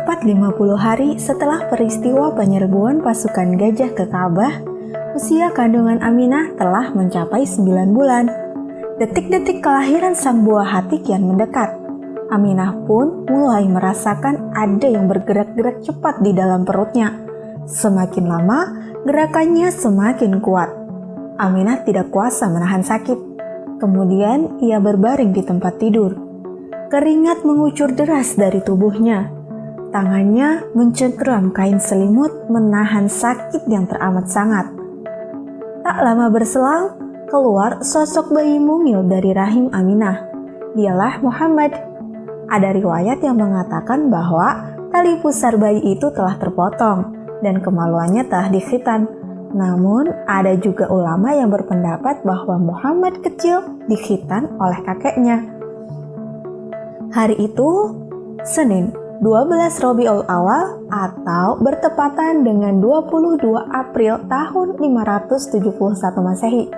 Tepat 50 hari setelah peristiwa penyerbuan pasukan gajah ke Ka'bah, usia kandungan Aminah telah mencapai 9 bulan. Detik-detik kelahiran sang buah hati kian mendekat. Aminah pun mulai merasakan ada yang bergerak-gerak cepat di dalam perutnya. Semakin lama, gerakannya semakin kuat. Aminah tidak kuasa menahan sakit. Kemudian ia berbaring di tempat tidur. Keringat mengucur deras dari tubuhnya. Tangannya mencengkeram kain selimut menahan sakit yang teramat sangat. Tak lama berselang, keluar sosok bayi mungil dari rahim Aminah. Dialah Muhammad. Ada riwayat yang mengatakan bahwa tali pusar bayi itu telah terpotong dan kemaluannya telah dikhitan. Namun, ada juga ulama yang berpendapat bahwa Muhammad kecil dikhitan oleh kakeknya. Hari itu, Senin, 12 Rabiul Awal atau bertepatan dengan 22 April tahun 571 Masehi.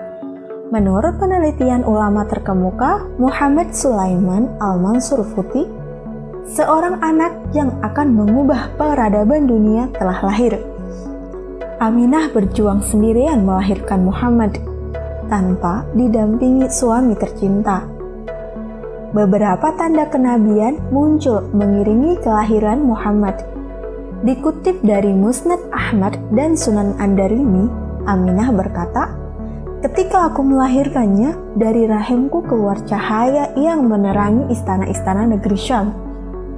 Menurut penelitian ulama terkemuka Muhammad Sulaiman Al-Mansur Futi, seorang anak yang akan mengubah peradaban dunia telah lahir. Aminah berjuang sendirian melahirkan Muhammad tanpa didampingi suami tercinta. Beberapa tanda kenabian muncul mengiringi kelahiran Muhammad. Dikutip dari Musnad Ahmad dan Sunan An-Darimi, Aminah berkata, "Ketika aku melahirkannya, dari rahimku keluar cahaya yang menerangi istana-istana negeri Syam.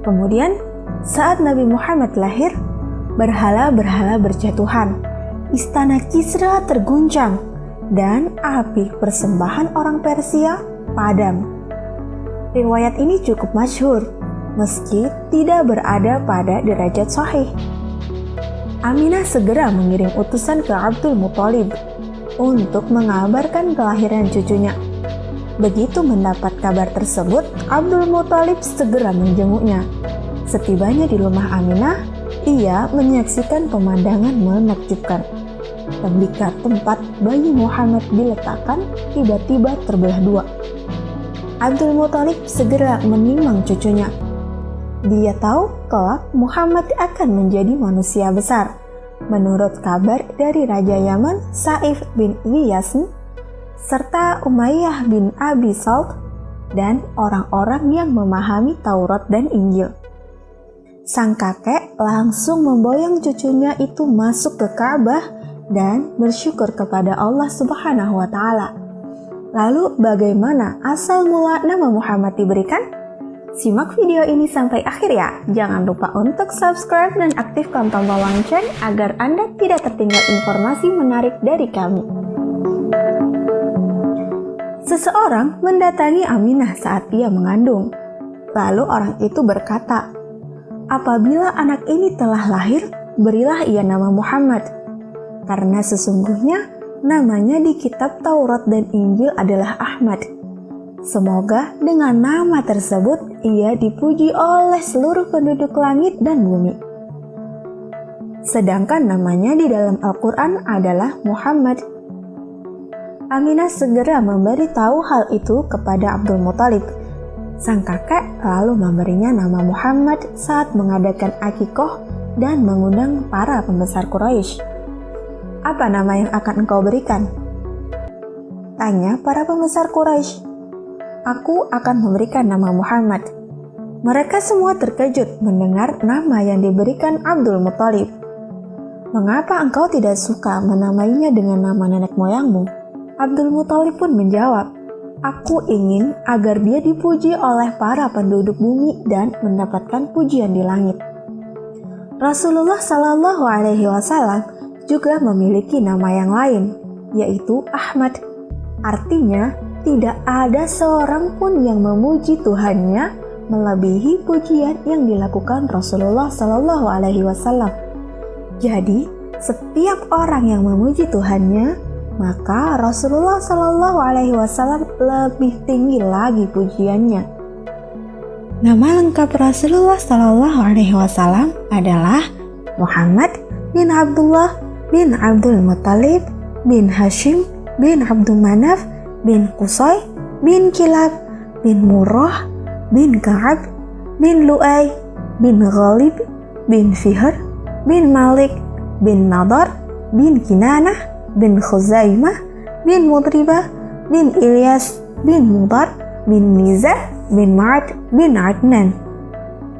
Kemudian, saat Nabi Muhammad lahir, berhala-berhala berjatuhan. Istana Kisra terguncang, dan api persembahan orang Persia padam." Riwayat ini cukup masyhur, meski tidak berada pada derajat sahih. Aminah segera mengirim utusan ke Abdul Muthalib untuk mengabarkan kelahiran cucunya. Begitu mendapat kabar tersebut, Abdul Muthalib segera menjenguknya. Setibanya di rumah Aminah, ia menyaksikan pemandangan menakjubkan. Tembikar tempat bayi Muhammad diletakkan tiba-tiba terbelah dua. Abdul Muthalib segera menimang cucunya. Dia tahu kelak Muhammad akan menjadi manusia besar. Menurut kabar dari Raja Yaman Saif bin Iyasn serta Umayyah bin Abi Salt dan orang-orang yang memahami Taurat dan Injil. Sang kakek langsung memboyong cucunya itu masuk ke Ka'bah dan bersyukur kepada Allah Subhanahu wa Ta'ala. Lalu bagaimana asal mula nama Muhammad diberikan? Simak video ini sampai akhir ya. Jangan lupa untuk subscribe dan aktifkan tombol lonceng agar Anda tidak tertinggal informasi menarik dari kami. Seseorang mendatangi Aminah saat ia mengandung. Lalu orang itu berkata, "Apabila anak ini telah lahir, berilah ia nama Muhammad. Karena sesungguhnya namanya di kitab Taurat dan Injil adalah Ahmad. Semoga dengan nama tersebut ia dipuji oleh seluruh penduduk langit dan bumi." Sedangkan namanya di dalam Al-Quran adalah Muhammad. Aminah segera memberitahu hal itu kepada Abdul Muthalib. Sang kakek lalu memberinya nama Muhammad saat mengadakan akikoh dan mengundang para pembesar Quraisy. "Apa nama yang akan engkau berikan?" tanya para pembesar Quraisy. "Aku akan memberikan nama Muhammad." Mereka semua terkejut mendengar nama yang diberikan Abdul Muthalib. "Mengapa engkau tidak suka menamainya dengan nama nenek moyangmu?" Abdul Muthalib pun menjawab, "Aku ingin agar dia dipuji oleh para penduduk bumi dan mendapatkan pujian di langit." Rasulullah Shallallahu Alaihi Wasallam juga memiliki nama yang lain, yaitu Ahmad. Artinya, tidak ada seorang pun yang memuji Tuhannya melebihi pujian yang dilakukan Rasulullah Shallallahu Alaihi Wasallam. Jadi, setiap orang yang memuji Tuhannya, maka Rasulullah Shallallahu Alaihi Wasallam lebih tinggi lagi pujiannya. Nama lengkap Rasulullah Shallallahu Alaihi Wasallam adalah Muhammad bin Abdullah bin Abdul Muthalib bin Hashim bin Abdul Manaf bin Qusay bin Kilab bin Murrah bin Ka'ab bin Lu'ay bin Ghalib bin Fihr, bin Malik, bin Nadar, bin Kinanah, bin Khuzaimah, bin Mudribah, bin Ilyas, bin Mudar, bin Nizah, bin Ma'ad, bin Adnan.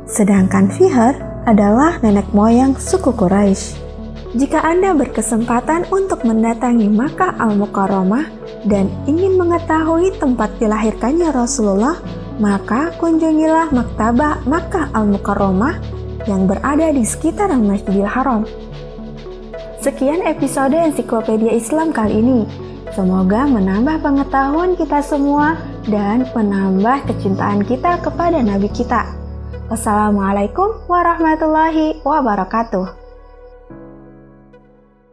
Sedangkan Fihr adalah nenek moyang suku Quraisy. Jika Anda berkesempatan untuk mendatangi Makkah Al-Mukarramah dan ingin mengetahui tempat dilahirkannya Rasulullah, maka kunjungilah Maktabah Makkah Al-Mukarramah yang berada di sekitar Masjidil Haram. Sekian episode Ensiklopedia Islam kali ini. Semoga menambah pengetahuan kita semua dan menambah kecintaan kita kepada Nabi kita. Wassalamualaikum warahmatullahi wabarakatuh.